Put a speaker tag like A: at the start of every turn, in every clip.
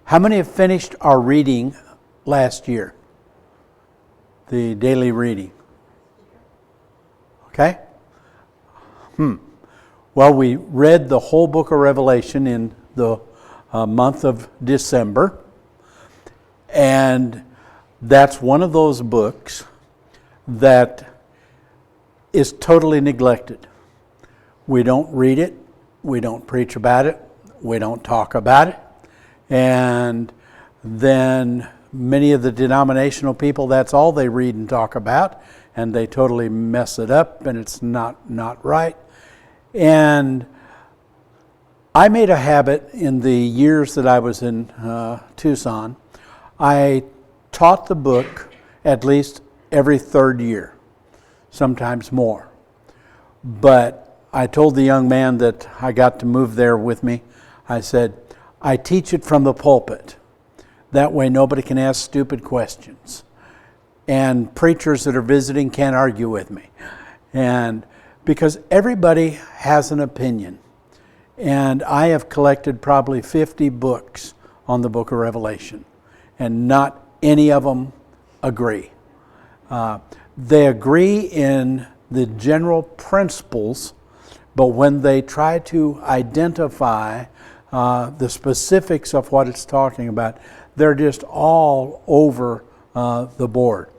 A: How many have finished our reading last year? The daily reading. Okay? Well, we read the whole book of Revelation in the month of December. And that's one of those books that is totally neglected. We don't read it. We don't preach about it. We don't talk about it. And then many of the denominational people, that's all they read and talk about. And they totally mess it up, and it's not right. And I made a habit in the years that I was in Tucson. I taught the book at least every third year, sometimes more. But I told the young man that I got to move there with me, I said, I teach it from the pulpit. That way nobody can ask stupid questions. And preachers that are visiting can't argue with me. And because everybody has an opinion. And I have collected probably 50 books on the book of Revelation. And not any of them agree. They agree in the general principles, but when they try to identify the specifics of what it's talking about, they're just all over the board.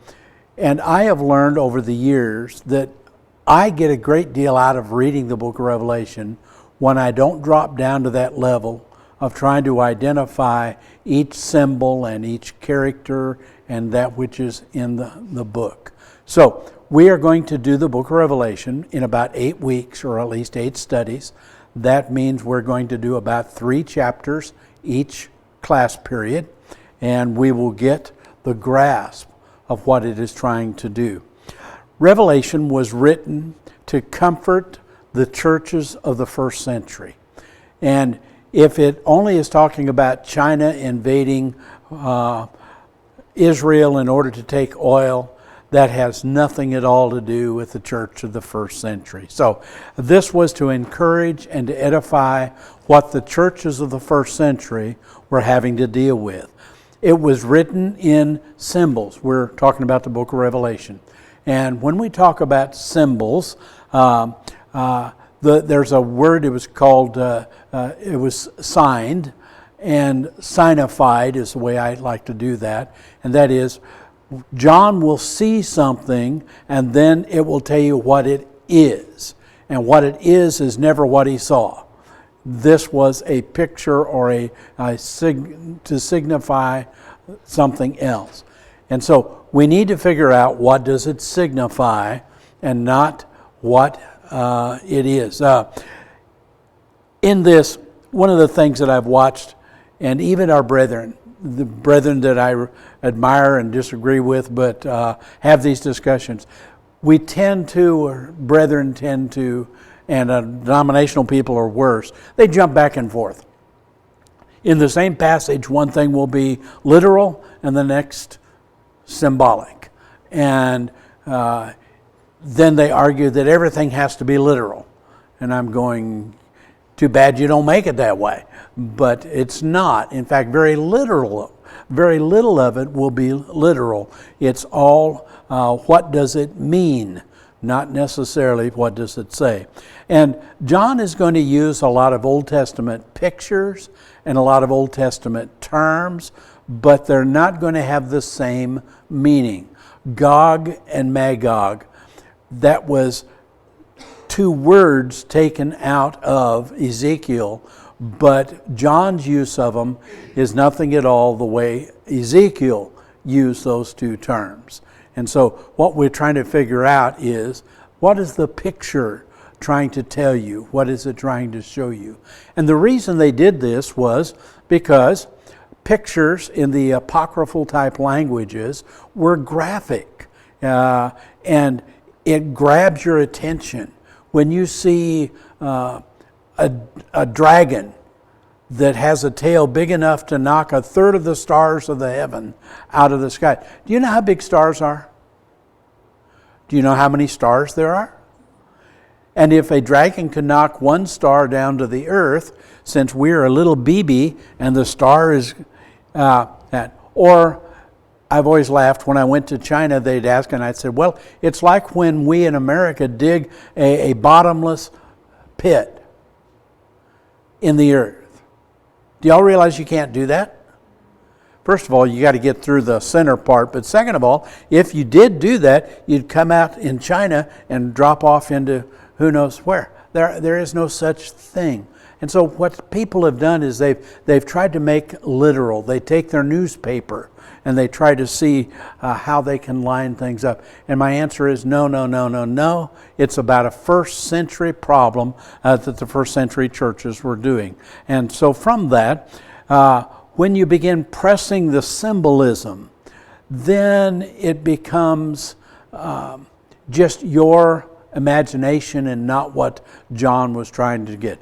A: And I have learned over the years that I get a great deal out of reading the book of Revelation when I don't drop down to that level of trying to identify each symbol and each character and that which is in the book. So we are going to do the book of Revelation in about 8 weeks, or at least 8 studies. That means we're going to do about 3 chapters each class period, and we will get the grasp of what it is trying to do. Revelation was written to comfort the churches of the first century. And if it only is talking about China invading Israel in order to take oil, that has nothing at all to do with the church of the first century. So this was to encourage and to edify what the churches of the first century were having to deal with. It was written in symbols. We're talking about the book of Revelation. And when we talk about symbols, there's a word, it was called, it was signed, and signified is the way I like to do that. And that is, John will see something, and then it will tell you what it is. And what it is never what he saw. This was a picture or to signify something else. And so we need to figure out what does it signify and not what it is. In this, one of the things that I've watched, and even our brethren, the brethren that I admire and disagree with, but have these discussions, we tend to, or brethren tend to, and denominational people are worse, they jump back and forth. In the same passage, one thing will be literal and the next symbolic. And then they argue that everything has to be literal. And I'm going, too bad you don't make it that way. But it's not. In fact, very little of it will be literal. It's all what does it mean, not necessarily what does it say. And John is going to use a lot of Old Testament pictures and a lot of Old Testament terms, but they're not going to have the same meaning. Gog and Magog, that was 2 words taken out of Ezekiel, but John's use of them is nothing at all the way Ezekiel used those 2 terms. And so what we're trying to figure out is, what is the picture trying to tell you? What is it trying to show you? And the reason they did this was because pictures in the apocryphal type languages were graphic, and it grabs your attention. When you see a dragon that has a tail big enough to knock 1/3 of the stars of the heaven out of the sky. Do you know how big stars are? Do you know how many stars there are? And if a dragon can knock 1 star down to the earth, since we're a little BB and the star is Or I've always laughed when I went to China, they'd ask, and I'd say, well, it's like when we in America dig a bottomless pit in the earth. Do y'all realize you can't do that? First of all, you got to get through the center part. But second of all, if you did do that, you'd come out in China and drop off into who knows where. There is no such thing. And so what people have done is they've tried to make literal. They take their newspaper and they try to see how they can line things up. And my answer is no. It's about a first century problem that the first century churches were doing. And so from that, when you begin pressing the symbolism, then it becomes just your imagination and not what John was trying to get.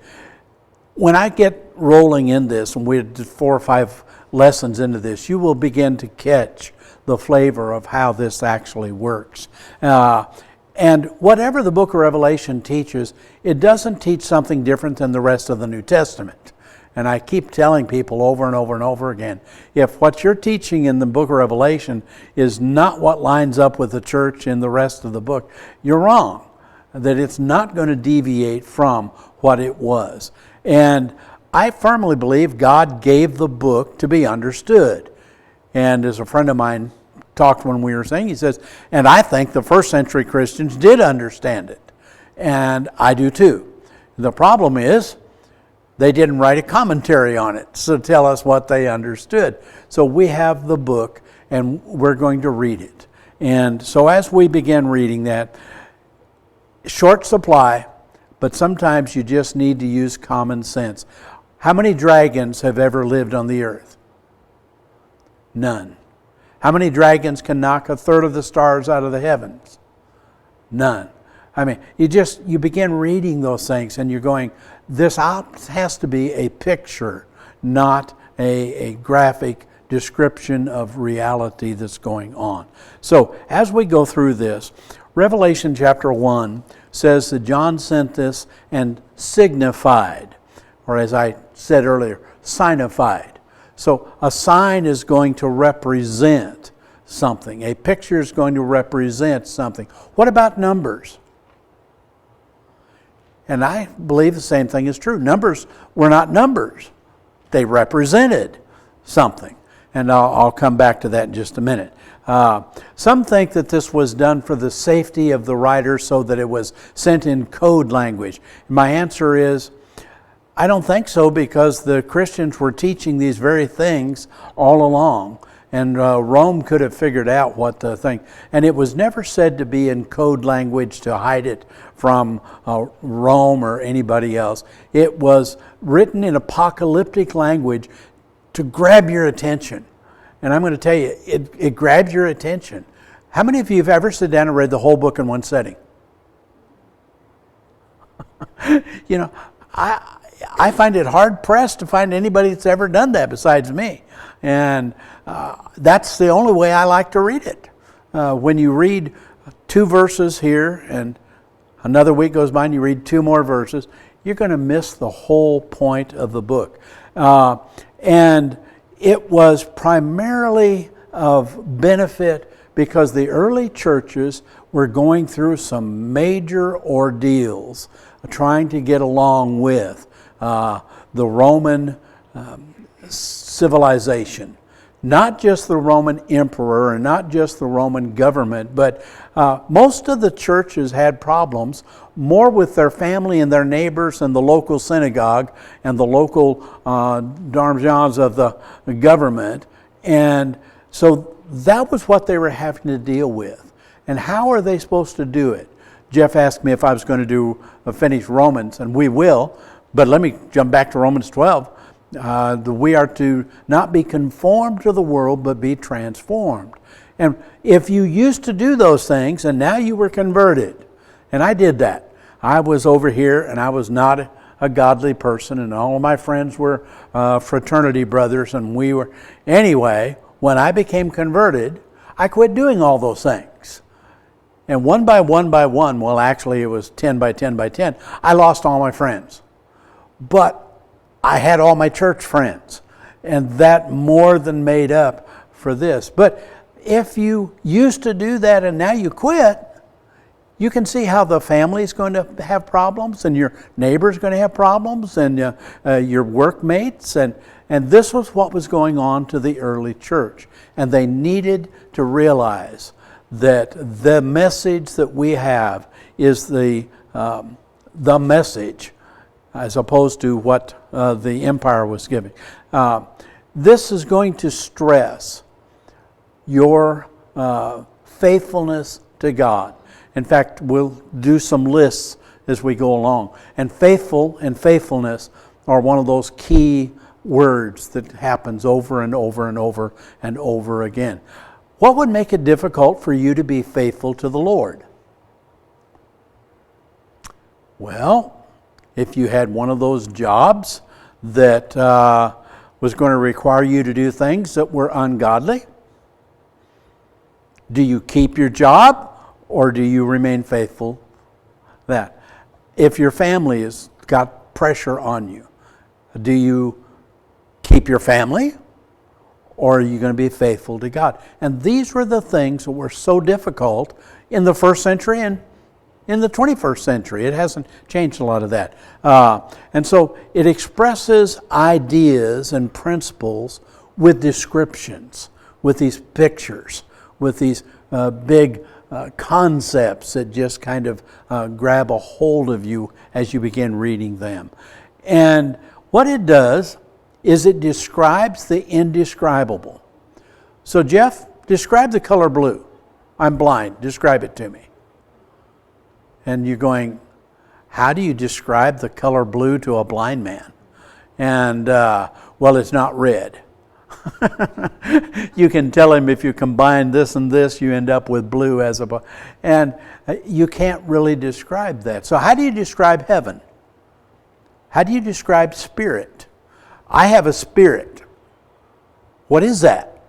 A: When I get rolling in this, and we did 4 or 5 lessons into this, you will begin to catch the flavor of how this actually works. And whatever the book of Revelation teaches, it doesn't teach something different than the rest of the New Testament. And I keep telling people over and over and over again, if what you're teaching in the book of Revelation is not what lines up with the church in the rest of the book, you're wrong. That it's not going to deviate from what it was. And I firmly believe God gave the book to be understood. And as a friend of mine talked when we were saying, he says, and I think the first century Christians did understand it. And I do too. The problem is, they didn't write a commentary on it to tell us what they understood. So we have the book and we're going to read it. And so as we begin reading that, short supply, but sometimes you just need to use common sense. How many dragons have ever lived on the earth? None. How many dragons can knock 1/3 of the stars out of the heavens? None. I mean, you begin reading those things and you're going, this has to be a picture, not a graphic description of reality that's going on. So as we go through this, Revelation chapter 1 says that John sent this and signified, or as I said earlier, signified. So a sign is going to represent something. A picture is going to represent something. What about numbers? And I believe the same thing is true. Numbers were not numbers. They represented something. And I'll come back to that in just a minute. Some think that this was done for the safety of the writer so that it was sent in code language. My answer is, I don't think so, because the Christians were teaching these very things all along. And Rome could have figured out what the thing, and it was never said to be in code language to hide it from Rome or anybody else. It was written in apocalyptic language to grab your attention. And I'm going to tell you, it grabs your attention. How many of you have ever sat down and read the whole book in one setting? You know, I find it hard pressed to find anybody that's ever done that besides me. And that's the only way I like to read it. When you read 2 verses here and another week goes by and you read 2 more verses, you're going to miss the whole point of the book. And it was primarily of benefit because the early churches were going through some major ordeals trying to get along with the Roman civilization. Not just the Roman emperor and not just the Roman government, but most of the churches had problems more with their family and their neighbors and the local synagogue and the local darmjans of the government. And so that was what they were having to deal with. And how are they supposed to do it? Jeff asked me if I was going to finish Romans, and we will, but let me jump back to Romans 12. We are to not be conformed to the world, but be transformed. And if you used to do those things and now you were converted, and I did that. I was over here and I was not a godly person, and all of my friends were fraternity brothers, and we were. Anyway, when I became converted, I quit doing all those things. And one by one, well, actually it was 10 by 10 by 10, I lost all my friends. But I had all my church friends. and that more than made up for this. But if you used to do that and now you quit, you can see how the family's going to have problems, and your neighbor's going to have problems, and your workmates, and this was what was going on to the early church. And they needed to realize that the message that we have is the message, as opposed to what the empire was giving. This is going to stress your faithfulness to God. In fact, we'll do some lists as we go along. And faithful and faithfulness are one of those key words that happens over and over and over and over again. What would make it difficult for you to be faithful to the Lord? Well, if you had one of those jobs that was going to require you to do things that were ungodly, do you keep your job? Or do you remain faithful? That. If your family has got pressure on you, do you keep your family? Or are you going to be faithful to God? And these were the things that were so difficult in the first century and in the 21st century. It hasn't changed a lot of that. And so it expresses ideas and principles with descriptions, with these pictures, with these big concepts that just kind of grab a hold of you as you begin reading them. And what it does is it describes the indescribable. So Jeff, describe the color blue. I'm blind. Describe it to me. And you're going, how do you describe the color blue to a blind man? And, well, it's not red. You can tell him if you combine this and this, you end up with blue as a... And you can't really describe that. So how do you describe heaven? How do you describe spirit? I have a spirit. What is that?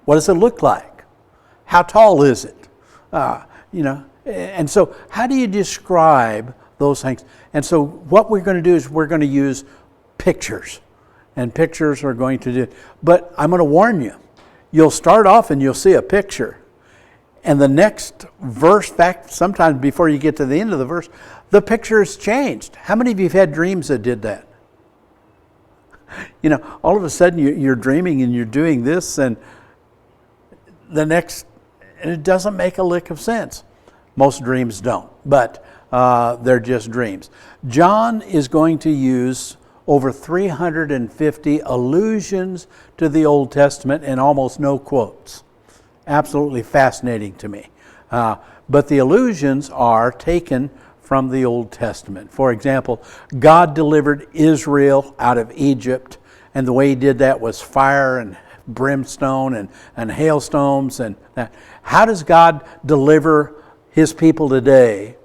A: What does it look like? How tall is it? And so how do you describe those things? And so what we're going to do is we're going to use pictures. And pictures are going to do. But I'm going to warn you. You'll start off and you'll see a picture. And the next verse, in fact, sometimes before you get to the end of the verse, the picture has changed. How many of you have had dreams that did that? All of a sudden you're dreaming and you're doing this, and the next, and it doesn't make a lick of sense. Most dreams don't, but they're just dreams. John is going to use over 350 allusions to the Old Testament and almost no quotes. Absolutely fascinating to me. But the allusions are taken from the Old Testament. For example, God delivered Israel out of Egypt, and the way he did that was fire and brimstone and hailstones. And that. How does God deliver his people today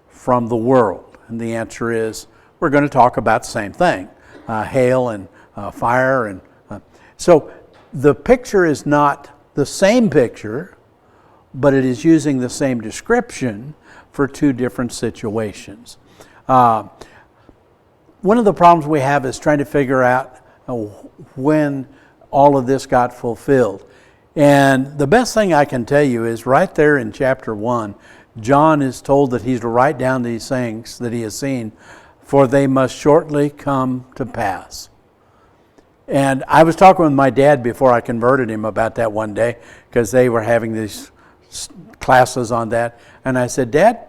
A: from the world? And the answer is, we're going to talk about the same thing, hail and fire. And so the picture is not the same picture, but it is using the same description for two different situations. One of the problems we have is trying to figure out when all of this got fulfilled. And the best thing I can tell you is right there in chapter 1, John is told that he's to write down these things that he has seen, for they must shortly come to pass. And I was talking with my dad before I converted him about that one day, because they were having these classes on that. And I said, Dad,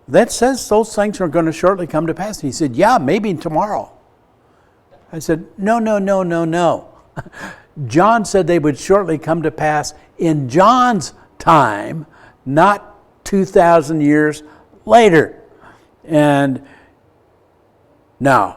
A: that says those things are going to shortly come to pass. And he said, yeah, maybe tomorrow. I said, no. John said they would shortly come to pass in John's time, not 2,000 years later. And no,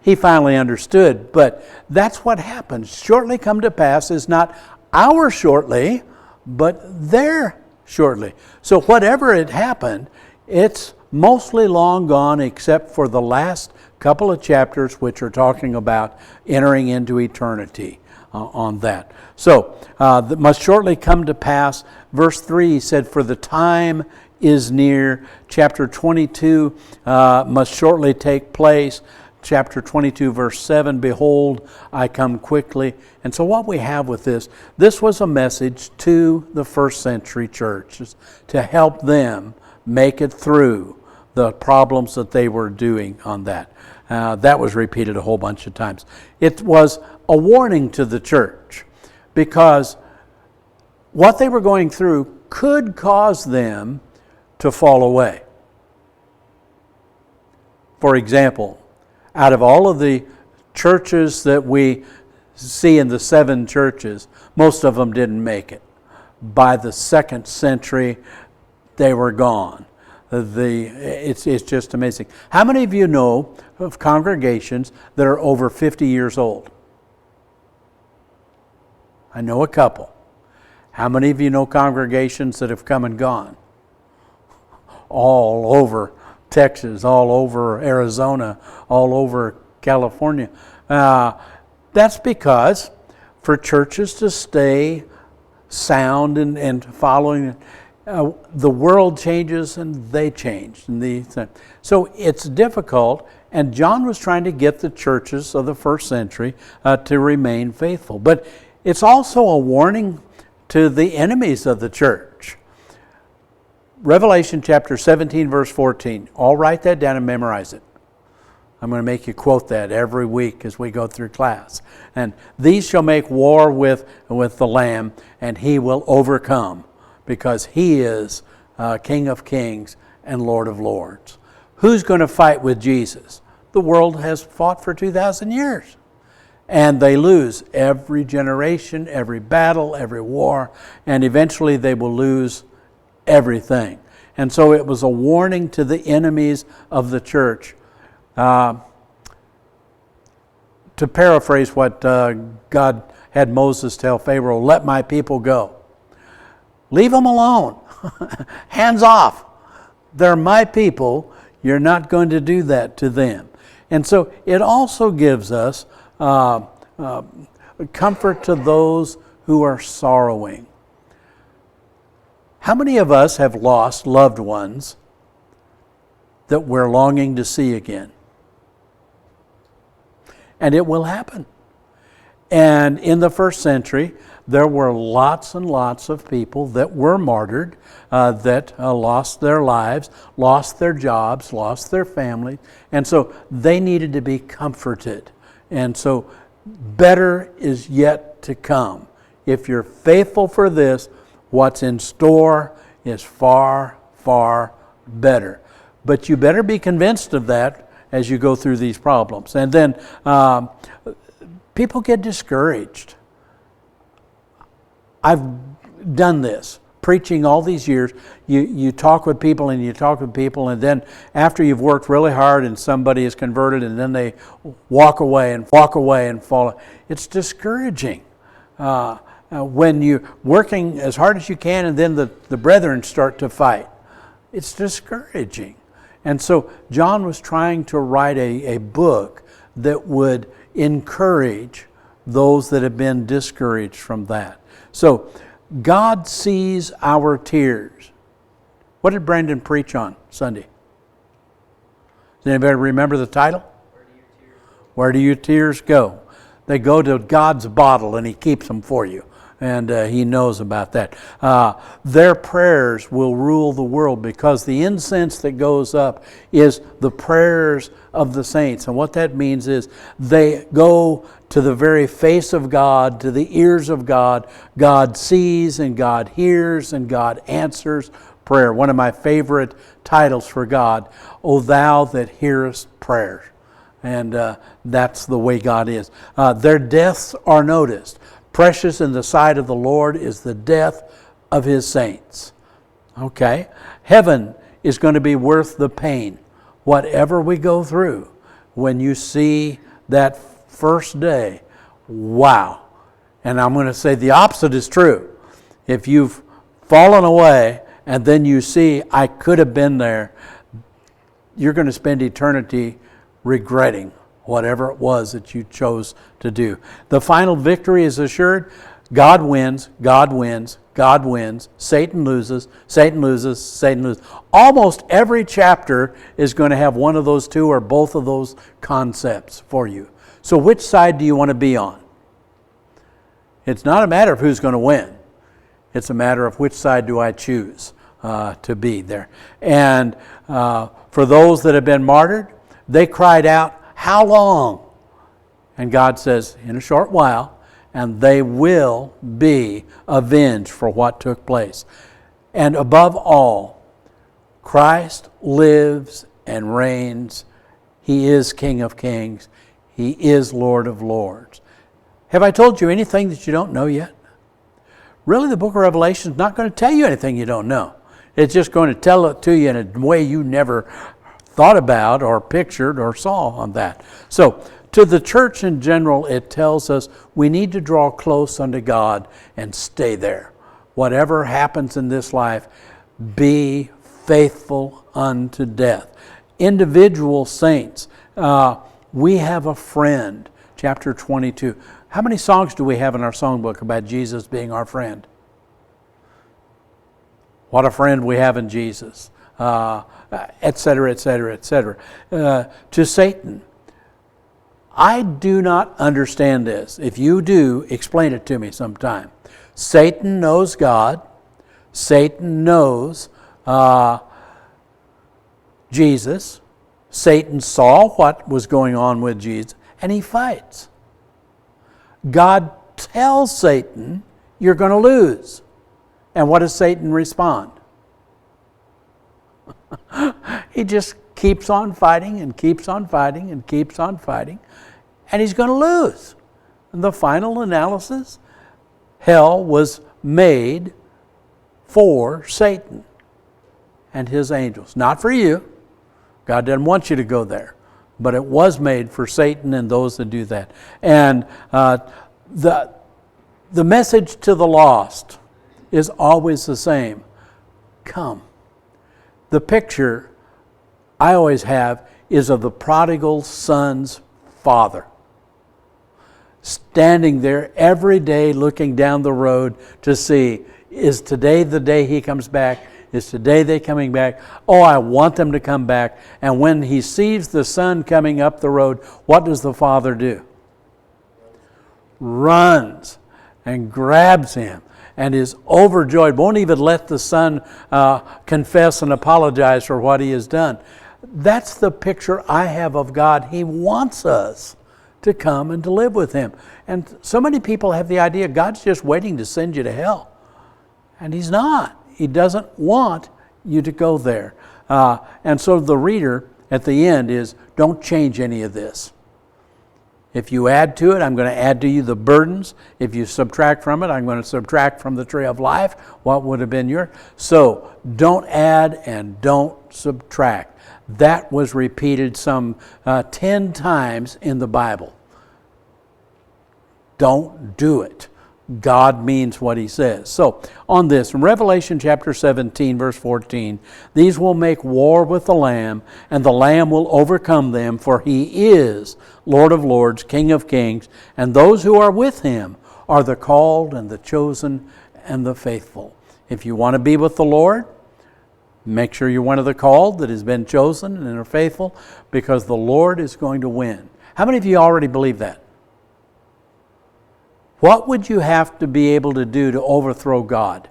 A: he finally understood, but that's what happens. Shortly come to pass is not our shortly, but their shortly. So whatever had happened, it's mostly long gone except for the last couple of chapters, which are talking about entering into eternity on that. So, that must shortly come to pass. Verse 3, he said, for the time is near. Chapter 22 must shortly take place. chapter 22, verse 7, behold, I come quickly. And so what we have with this was a message to the first century church to help them make it through the problems that they were doing on that. That was repeated a whole bunch of times. It was a warning to the church because what they were going through could cause them to fall away. For example, out of all of the churches that we see in the 7 churches, most of them didn't make it. By the 2nd century, they were gone. It's just amazing. How many of you know of congregations that are over 50 years old? I know a couple. How many of you know congregations that have come and gone? All over Texas, all over Arizona, all over California. That's because for churches to stay sound and following, the world changes and they change. So it's difficult, and John was trying to get the churches of the first century to remain faithful. But it's also a warning to the enemies of the church. Revelation chapter 17, verse 14. I'll write that down and memorize it. I'm going to make you quote that every week as we go through class. And these shall make war with the Lamb, and he will overcome, because he is King of Kings and Lord of Lords. Who's going to fight with Jesus? The world has fought for 2,000 years. And they lose every generation, every battle, every war, and eventually they will lose everything. And so it was a warning to the enemies of the church. To paraphrase what God had Moses tell Pharaoh, let my people go. Leave them alone. Hands off. They're my people. You're not going to do that to them. And so it also gives us comfort to those who are sorrowing. How many of us have lost loved ones that we're longing to see again? And it will happen. And in the first century, there were lots and lots of people that were martyred, that lost their lives, lost their jobs, lost their families, and so they needed to be comforted. And so better is yet to come. If you're faithful for this, what's in store is far, far better. But you better be convinced of that as you go through these problems. And then people get discouraged. I've done this, preaching all these years. You talk with people and you talk with people, and then after you've worked really hard and somebody is converted and then they walk away and fall, it's discouraging. When you're working as hard as you can and then the brethren start to fight, it's discouraging. And so John was trying to write a book that would encourage those that have been discouraged from that. So God sees our tears. What did Brandon preach on Sunday? Does anybody remember the title? Where do your tears go? They go to God's bottle and He keeps them for you. And He knows about that. Their prayers will rule the world, because the incense that goes up is the prayers of the saints. And what that means is they go to the very face of God, to the ears of God. God sees and God hears and God answers prayer. One of my favorite titles for God, O Thou that hearest prayer. And that's the way God is. Their deaths are noticed. Precious in the sight of the Lord is the death of His saints. Okay? Heaven is going to be worth the pain. Whatever we go through, when you see that first day, wow. And I'm going to say the opposite is true. If you've fallen away and then you see, I could have been there, you're going to spend eternity regretting whatever it was that you chose to do. The final victory is assured. God wins, God wins, God wins, Satan loses, Satan loses, Satan loses. Almost every chapter is going to have one of those two or both of those concepts for you. So which side do you want to be on? It's not a matter of who's going to win. It's a matter of which side do I choose to be there. And for those that have been martyred, they cried out, "How long?" And God says, "In a short while, and they will be avenged for what took place." And above all, Christ lives and reigns. He is King of Kings. He is Lord of Lords. Have I told you anything that you don't know yet? Really, the book of Revelation is not going to tell you anything you don't know. It's just going to tell it to you in a way you never thought about or pictured or saw on that. So, to the church in general, it tells us we need to draw close unto God and stay there. Whatever happens in this life, be faithful unto death. Individual saints, we have a friend, chapter 22. How many songs do we have in our songbook about Jesus being our friend? What a friend we have in Jesus, etc., etc., etc. To Satan, I do not understand this. If you do, explain it to me sometime. Satan knows God. Satan knows Jesus. Satan saw what was going on with Jesus, and he fights. God tells Satan, "You're going to lose." And what does Satan respond? He just keeps on fighting and keeps on fighting and keeps on fighting. And he's going to lose. And the final analysis, hell was made for Satan and his angels. Not for you. God didn't want you to go there. But it was made for Satan and those that do that. And the message to the lost is always the same. Come. The picture I always have is of the prodigal son's father, standing there every day looking down the road to see, is today the day he comes back? Is today they coming back? Oh, I want them to come back. And when he sees the son coming up the road, what does the father do? Runs and grabs him and is overjoyed. Won't even let the son confess and apologize for what he has done. That's the picture I have of God. He wants us to come and to live with him. And so many people have the idea God's just waiting to send you to hell. And he's not. He doesn't want you to go there. And so the reader at the end is, don't change any of this. If you add to it, I'm going to add to you the burdens. If you subtract from it, I'm going to subtract from the tree of life what would have been yours. So don't add and don't subtract. That was repeated some 10 times in the Bible. Don't do it. God means what he says. So on this, in Revelation chapter 17, verse 14, these will make war with the Lamb, and the Lamb will overcome them, for he is Lord of Lords, King of Kings, and those who are with him are the called and the chosen and the faithful. If you want to be with the Lord, make sure you're one of the called that has been chosen and are faithful, because the Lord is going to win. How many of you already believe that? What would you have to be able to do to overthrow God?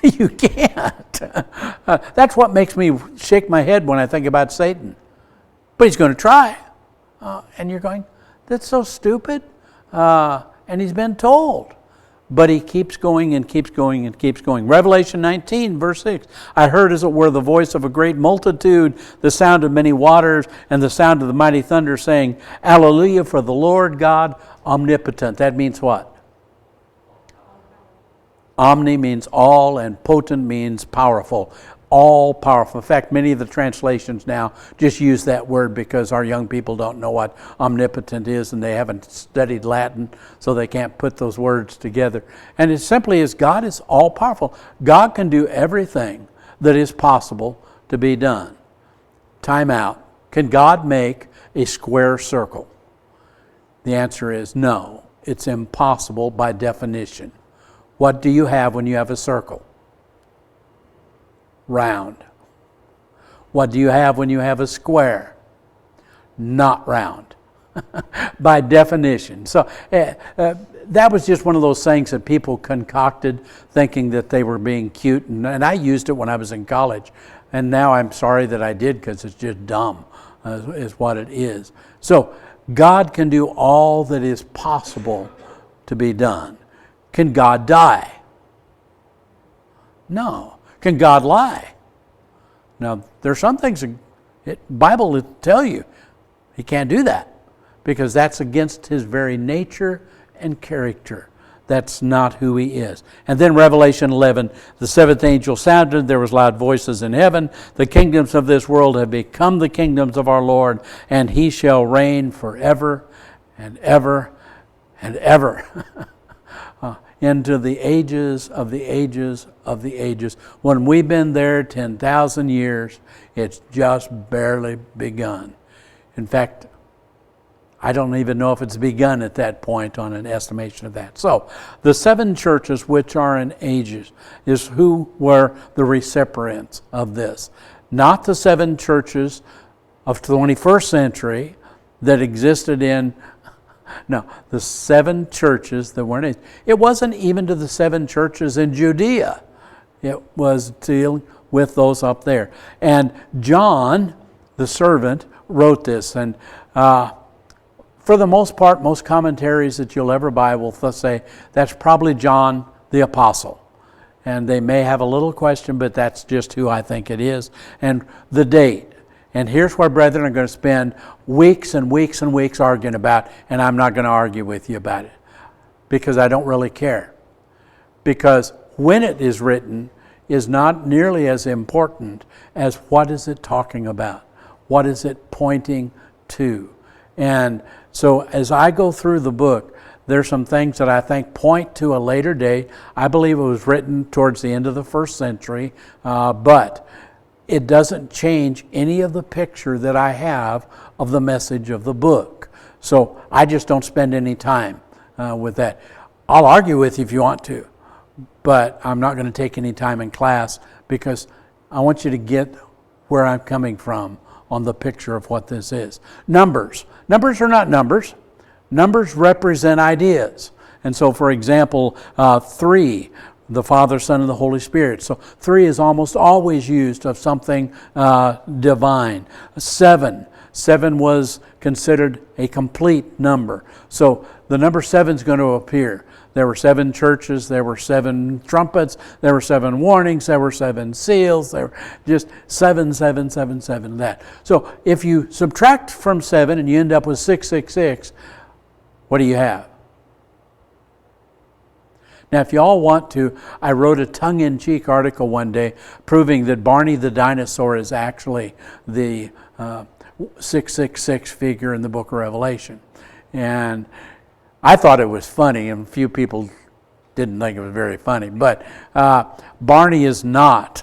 A: You can't. That's what makes me shake my head when I think about Satan. But he's going to try. And you're going, that's so stupid. And he's been told. But he keeps going and keeps going and keeps going. Revelation 19, verse 6. I heard as it were the voice of a great multitude, the sound of many waters, and the sound of the mighty thunder, saying, Alleluia, for the Lord God omnipotent. That means what? Omni means all, and potent means powerful. All powerful. In fact, many of the translations now just use that word because our young people don't know what omnipotent is, and they haven't studied Latin, so they can't put those words together. And it simply is God is all powerful. God can do everything that is possible to be done. Time out. Can God make a square circle? The answer is no. it's impossible by definition. What do you have when you have a circle? Round. What do you have when you have a square? Not round. By definition. So that was just one of those things that people concocted thinking that they were being cute. And I used it when I was in college. And now I'm sorry that I did, because it's just dumb, is what it is. So God can do all that is possible to be done. Can God die? No. Can God lie? Now, there are some things the Bible will tell you He can't do that, because that's against His very nature and character. That's not who He is. And then Revelation 11, the seventh angel sounded, there was loud voices in heaven, the kingdoms of this world have become the kingdoms of our Lord, and He shall reign forever and ever and ever. Into the ages of the ages of the ages. When we've been there 10,000 years, it's just barely begun. In fact, I don't even know if it's begun at that point on an estimation of that. So, the seven churches which are in ages is who were the recipients of this. Not the seven churches of the 21st century that existed in no, the seven churches that weren't in. It wasn't even to the seven churches in Judea. It was dealing with those up there. And John, the servant, wrote this. And for the most part, most commentaries that you'll ever buy will say that's probably John the Apostle. And they may have a little question, but that's just who I think it is. And the date. And here's where brethren are going to spend weeks and weeks and weeks arguing about, and I'm not going to argue with you about it, because I don't really care. Because when it is written is not nearly as important as what is it talking about? What is it pointing to? And so as I go through the book, there's some things that I think point to a later date. I believe it was written towards the end of the first century, but it doesn't change any of the picture that I have of the message of the book. So I just don't spend any time with that. I'll argue with you if you want to, but I'm not going to take any time in class, because I want you to get where I'm coming from on the picture of what this is. Numbers. Numbers are not numbers. Numbers represent ideas. And so, for example, 3, the Father, Son, and the Holy Spirit. So 3 is almost always used of something divine. 7 was considered a complete number. So the number 7 is going to appear. There were 7 churches, there were 7 trumpets, there were 7 warnings, there were 7 seals, there were just 7, 7, 7, 7, that. So if you subtract from 7 and you end up with 666, what do you have? Now, if you all want to, I wrote a tongue-in-cheek article one day proving that Barney the dinosaur is actually the 666 figure in the book of Revelation. And I thought it was funny, and a few people didn't think it was very funny. But Barney is not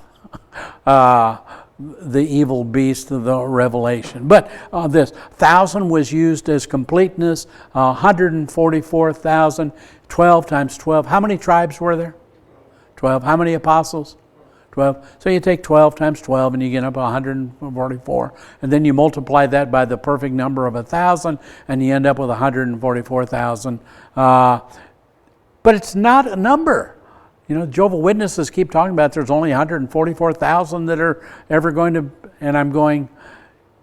A: the evil beast of the Revelation. But this 1,000 was used as completeness, 144,000, 12 times 12. How many tribes were there? 12. How many apostles? 12. So you take 12 times 12 and you get up 144. And then you multiply that by the perfect number of 1,000 and you end up with 144,000. But it's not a number. You know, Jehovah's Witnesses keep talking about there's only 144,000 that are ever going to, and I'm going,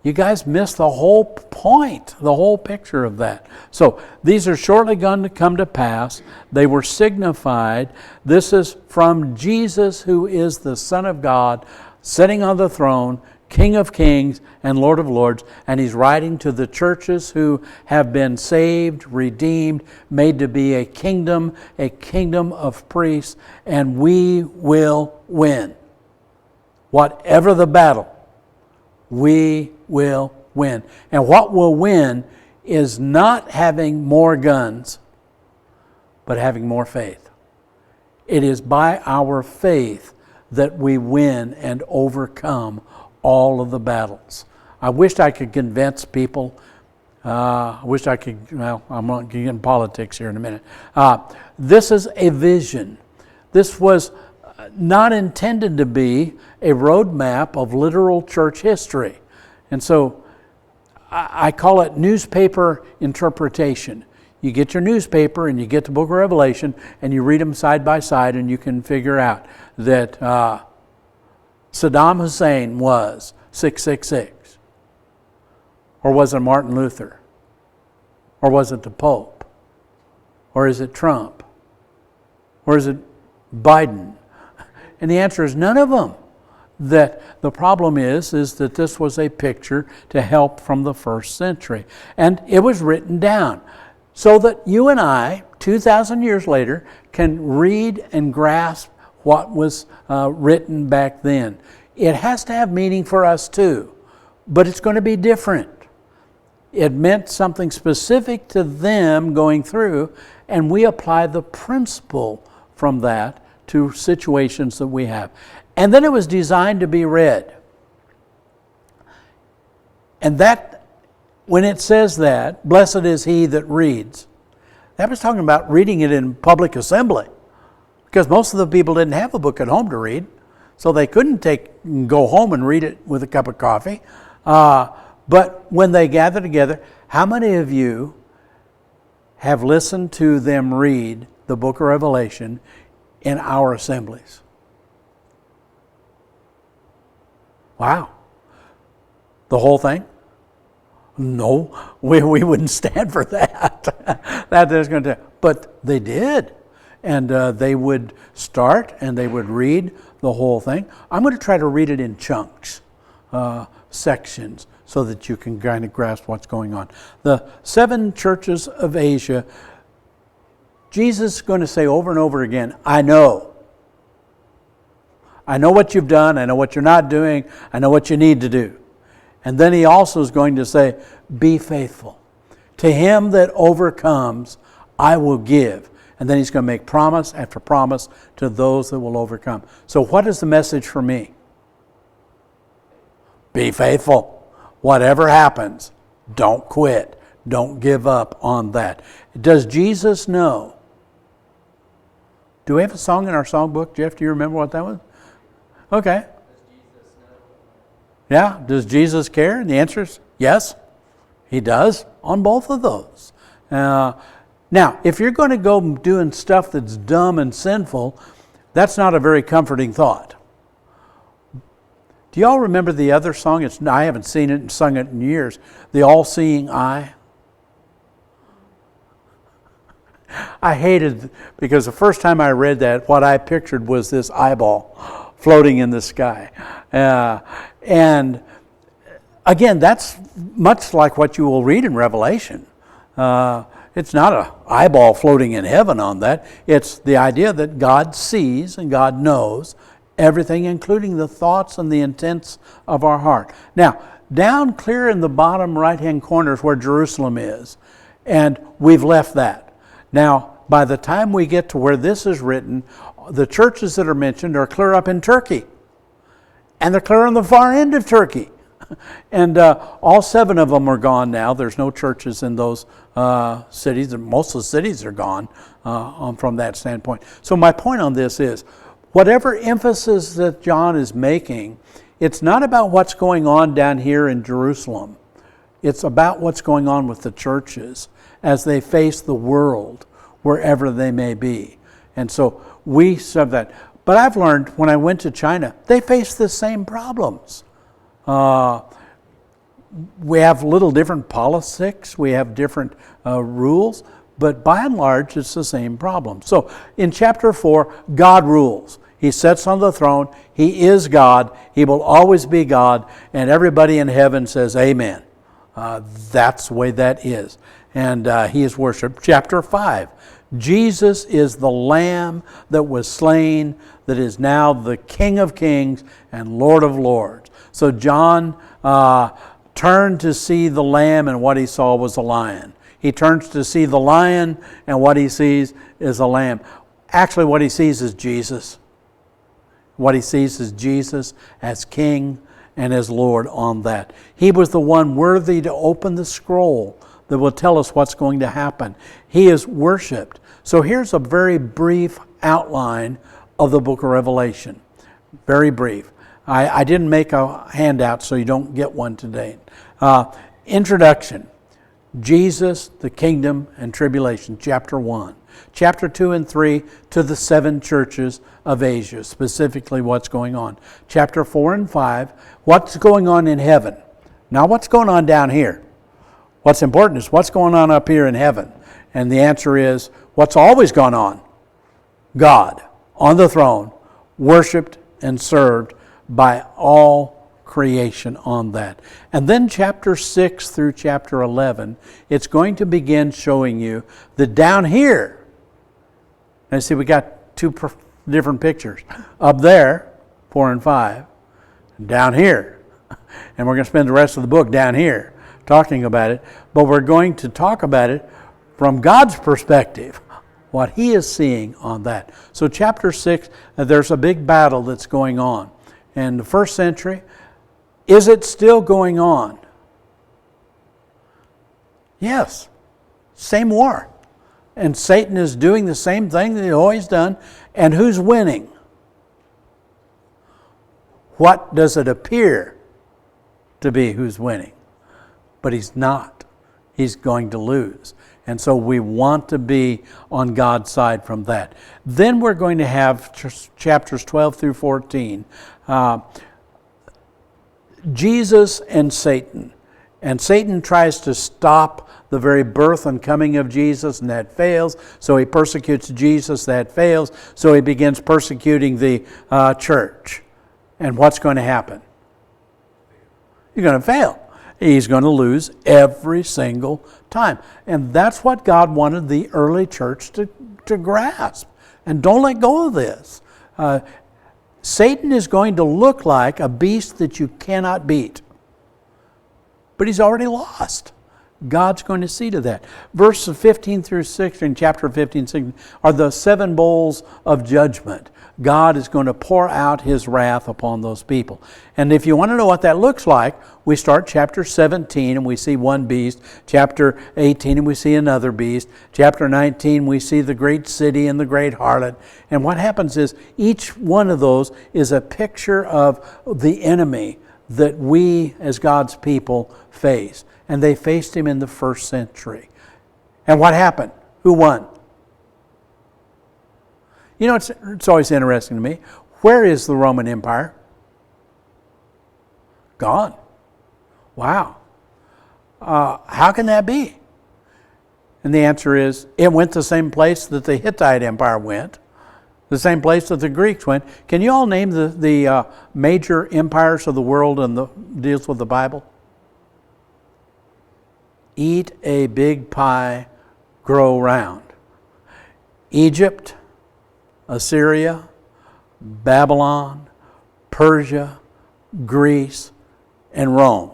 A: you guys missed the whole point, the whole picture of that. So these are shortly going to come to pass. They were signified. This is from Jesus, who is the Son of God, sitting on the throne, King of kings and Lord of lords, and he's writing to the churches who have been saved, redeemed, made to be a kingdom of priests, and we will win. Whatever the battle, we will win. And what will win is not having more guns, but having more faith. It is by our faith that we win and overcome all of the battles. I wished I could convince people I wish I could, well, I'm going to get in politics here in a minute. This is a vision. This was not intended to be a roadmap of literal church history. And so I call it newspaper interpretation. You get your newspaper and you get the book of Revelation and you read them side by side, and you can figure out that Saddam Hussein was 666. Or was it Martin Luther? Or was it the Pope? Or is it Trump? Or is it Biden? And the answer is none of them. That the problem is that this was a picture to help from the first century. And it was written down so that you and I, 2,000 years later, can read and grasp what was written back then. It has to have meaning for us too, but it's going to be different. It meant something specific to them going through, and we apply the principle from that to situations that we have. And then it was designed to be read. And that, when it says that, blessed is he that reads, that was talking about reading it in public assembly. Because most of the people didn't have a book at home to read, so they couldn't go home and read it with a cup of coffee. But when they gather together, how many of you have listened to them read the book of Revelation in our assemblies? Wow. The whole thing? No, we wouldn't stand for that. That is going to. But they did. And they would start and they would read the whole thing. I'm going to try to read it in chunks, sections, so that you can kind of grasp what's going on. The 7 churches of Asia, Jesus is going to say over and over again, I know. I know what you've done. I know what you're not doing. I know what you need to do. And then he also is going to say, be faithful. To him that overcomes, I will give. And then he's going to make promise after promise to those that will overcome. So what is the message for me? Be faithful. Whatever happens, don't quit. Don't give up on that. Does Jesus know? Do we have a song in our songbook, Jeff? Do you remember what that was? Okay. Yeah, does Jesus care? And the answer is yes, he does on both of those. Now, if you're going to go doing stuff that's dumb and sinful, that's not a very comforting thought. Do y'all remember the other song? I haven't seen it and sung it in years. The All-Seeing Eye. I hated, because the first time I read that, what I pictured was this eyeball floating in the sky. And again, that's much like what you will read in Revelation. It's not an eyeball floating in heaven on that. It's the idea that God sees and God knows everything, including the thoughts and the intents of our heart. Now, down clear in the bottom right-hand corner is where Jerusalem is, and we've left that. Now, by the time we get to where this is written, the churches that are mentioned are clear up in Turkey, and they're clear on the far end of Turkey. And all 7 of them are gone now. There's no churches in those cities. Most of the cities are gone from that standpoint. So my point on this is, whatever emphasis that John is making, it's not about what's going on down here in Jerusalem. It's about what's going on with the churches as they face the world, wherever they may be. And so we serve that. But I've learned when I went to China, they face the same problems. We have little different politics, we have different rules, but by and large it's the same problem. So in chapter 4, God rules. He sits on the throne, He is God, He will always be God, and everybody in heaven says amen. That's the way that is. And He is worshipped. Chapter 5, Jesus is the Lamb that was slain, that is now the King of Kings and Lord of Lords. So John turned to see the lamb, and what he saw was a lion. He turns to see the lion, and what he sees is a lamb. Actually, what he sees is Jesus. What he sees is Jesus as King and as Lord on that. He was the one worthy to open the scroll that will tell us what's going to happen. He is worshiped. So here's a very brief outline of the book of Revelation. Very brief. I didn't make a handout, so you don't get one today. Introduction. Jesus, the kingdom and tribulation, chapter 1. Chapter 2 and 3, to the 7 churches of Asia, specifically what's going on. Chapter 4 and 5, what's going on in heaven. Now what's going on down here? What's important is what's going on up here in heaven. And the answer is, what's always gone on? God on the throne, worshiped and served by all creation on that. And then chapter 6 through chapter 11, it's going to begin showing you that down here, and see we got 2 different pictures. Up there, 4 and 5, and down here. And we're going to spend the rest of the book down here talking about it, but we're going to talk about it from God's perspective, what He is seeing on that. So chapter 6, there's a big battle that's going on. In the first century, is it still going on? Yes. Same war. And Satan is doing the same thing that he's always done. And who's winning? What does it appear to be who's winning? But he's not. He's going to lose. And so we want to be on God's side from that. Then we're going to have chapters 12 through 14. Jesus and Satan. And Satan tries to stop the very birth and coming of Jesus, and that fails. So he persecutes Jesus, that fails. So he begins persecuting the church. And what's going to happen? You're going to fail. He's going to lose every single time. And that's what God wanted the early church to grasp. And don't let go of this. Satan is going to look like a beast that you cannot beat. But he's already lost. God's going to see to that. Verses 15 through 16, chapter 15, 16, are the 7 bowls of judgment. God is going to pour out His wrath upon those people. And if you want to know what that looks like, we start chapter 17 and we see one beast. Chapter 18 and we see another beast. Chapter 19 we see the great city and the great harlot. And what happens is each one of those is a picture of the enemy that we as God's people face. And they faced him in the first century. And what happened? Who won? You know, it's always interesting to me. Where is the Roman Empire? Gone. Wow. How can that be? And the answer is, it went the same place that the Hittite Empire went. The same place that the Greeks went. Can you all name the major empires of the world and the deals with the Bible? Eat a big pie, grow round. Egypt, Assyria, Babylon, Persia, Greece, and Rome.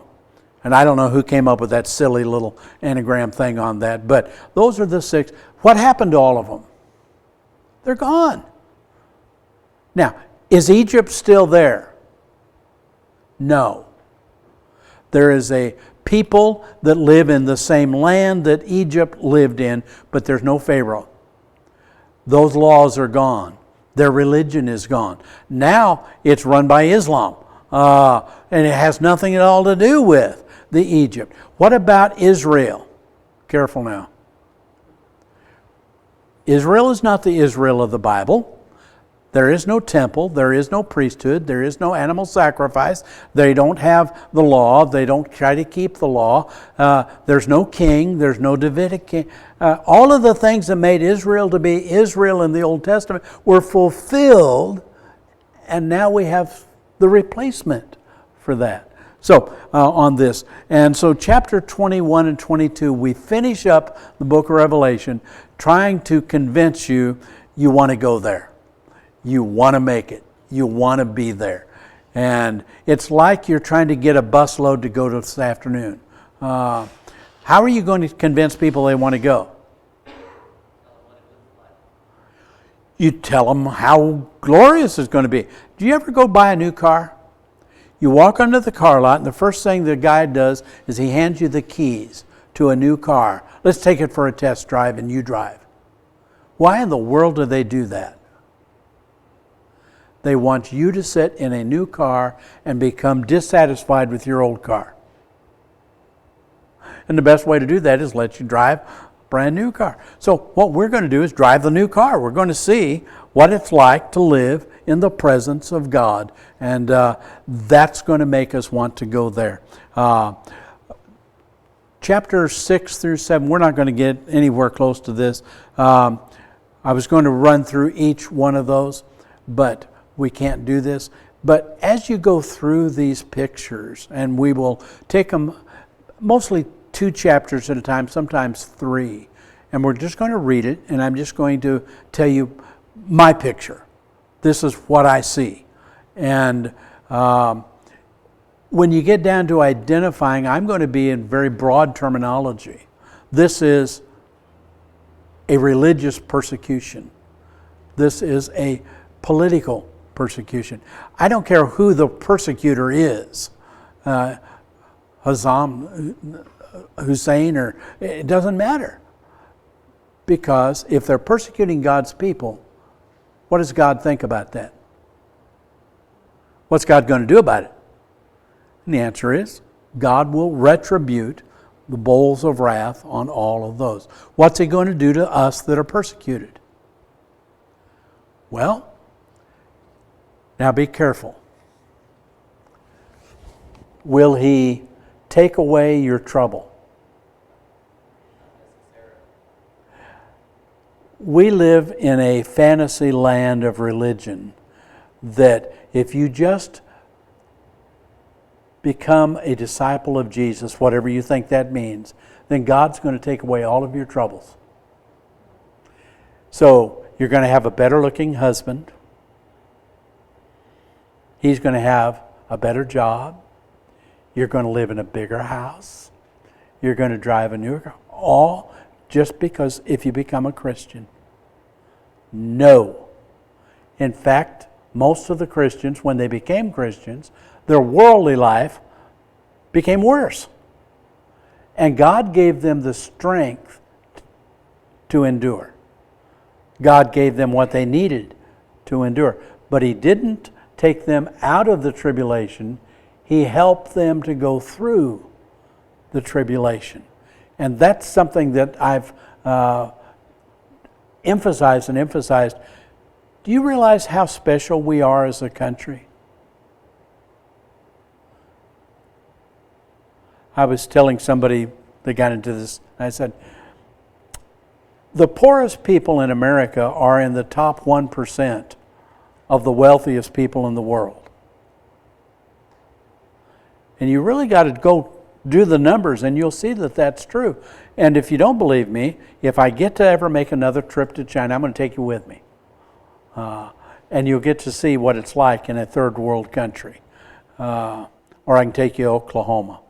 A: And I don't know who came up with that silly little anagram thing on that, but those are the 6. What happened to all of them? They're gone. Now, is Egypt still there? No. There is a people that live in the same land that Egypt lived in, but there's no Pharaoh. Those laws are gone. Their religion is gone. Now it's run by Islam, and it has nothing at all to do with the Egypt. What about Israel? Careful now. Israel is not the Israel of the Bible. There is no temple, there is no priesthood, there is no animal sacrifice. They don't have the law, they don't try to keep the law. There's no king, there's no Davidic king. All of the things that made Israel to be Israel in the Old Testament were fulfilled, and now we have the replacement for that. So, on this. And so chapter 21 and 22, we finish up the book of Revelation trying to convince you, you want to go there. You want to make it. You want to be there. And it's like you're trying to get a busload to go to this afternoon. How are you going to convince people they want to go? You tell them how glorious it's going to be. Do you ever go buy a new car? You walk onto the car lot, and the first thing the guy does is he hands you the keys to a new car. Let's take it for a test drive, and you drive. Why in the world do they do that? They want you to sit in a new car and become dissatisfied with your old car. And the best way to do that is let you drive a brand new car. So what we're going to do is drive the new car. We're going to see what it's like to live in the presence of God. And that's going to make us want to go there. Chapter 6 through 7, we're not going to get anywhere close to this. I was going to run through each one of those, but we can't do this. But as you go through these pictures, and we will take them mostly 2 chapters at a time, sometimes 3. And we're just going to read it, and I'm just going to tell you my picture. This is what I see. And when you get down to identifying, I'm going to be in very broad terminology. This is a religious persecution. This is a political persecution. I don't care who the persecutor is. Hussein, or it doesn't matter. Because if they're persecuting God's people, what does God think about that? What's God going to do about it? And the answer is, God will retribute the bowls of wrath on all of those. What's He going to do to us that are persecuted? Well, now be careful. Will He take away your trouble? We live in a fantasy land of religion that if you just become a disciple of Jesus, whatever you think that means, then God's going to take away all of your troubles. So you're going to have a better looking husband. He's going to have a better job. You're going to live in a bigger house. You're going to drive a newer car. All just because if you become a Christian. No. In fact, most of the Christians, when they became Christians, their worldly life became worse. And God gave them the strength to endure. God gave them what they needed to endure. But He didn't take them out of the tribulation. He helped them to go through the tribulation. And that's something that I've emphasized. Do you realize how special we are as a country? I was telling somebody that got into this, I said, the poorest people in America are in the top 1% of the wealthiest people in the world. And you really got to go do the numbers, and you'll see that that's true. And if you don't believe me, if I get to ever make another trip to China, I'm going to take you with me. And you'll get to see what it's like in a third world country. Or I can take you to Oklahoma.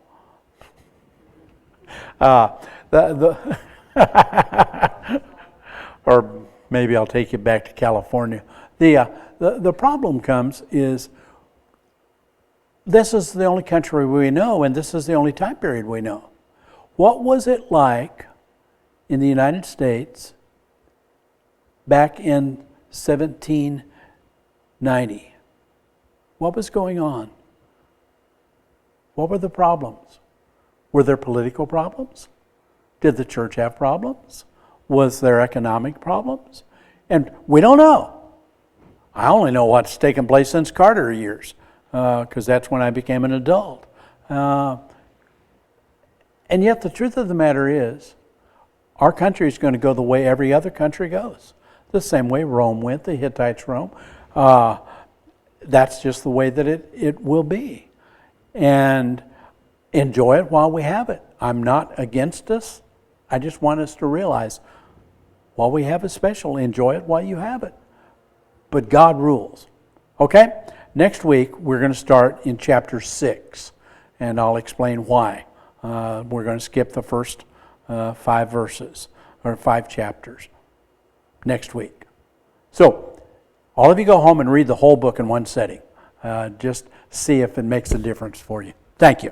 A: Or maybe I'll take you back to California. The problem comes is this is the only country we know, and this is the only time period we know. What was it like in the United States back in 1790? What was going on? What were the problems? Were there political problems? Did the church have problems? Was there economic problems? And we don't know. I only know what's taken place since Carter years, because that's when I became an adult. And yet the truth of the matter is, our country is going to go the way every other country goes. The same way Rome went, the Hittites Rome. That's just the way that it will be. And enjoy it while we have it. I'm not against us. I just want us to realize while we have it special, enjoy it while you have it. But God rules. Okay? Next week, we're going to start in chapter 6, and I'll explain why. We're going to skip the first 5 verses, or 5 chapters, next week. So, all of you go home and read the whole book in one setting. just see if it makes a difference for you. Thank you.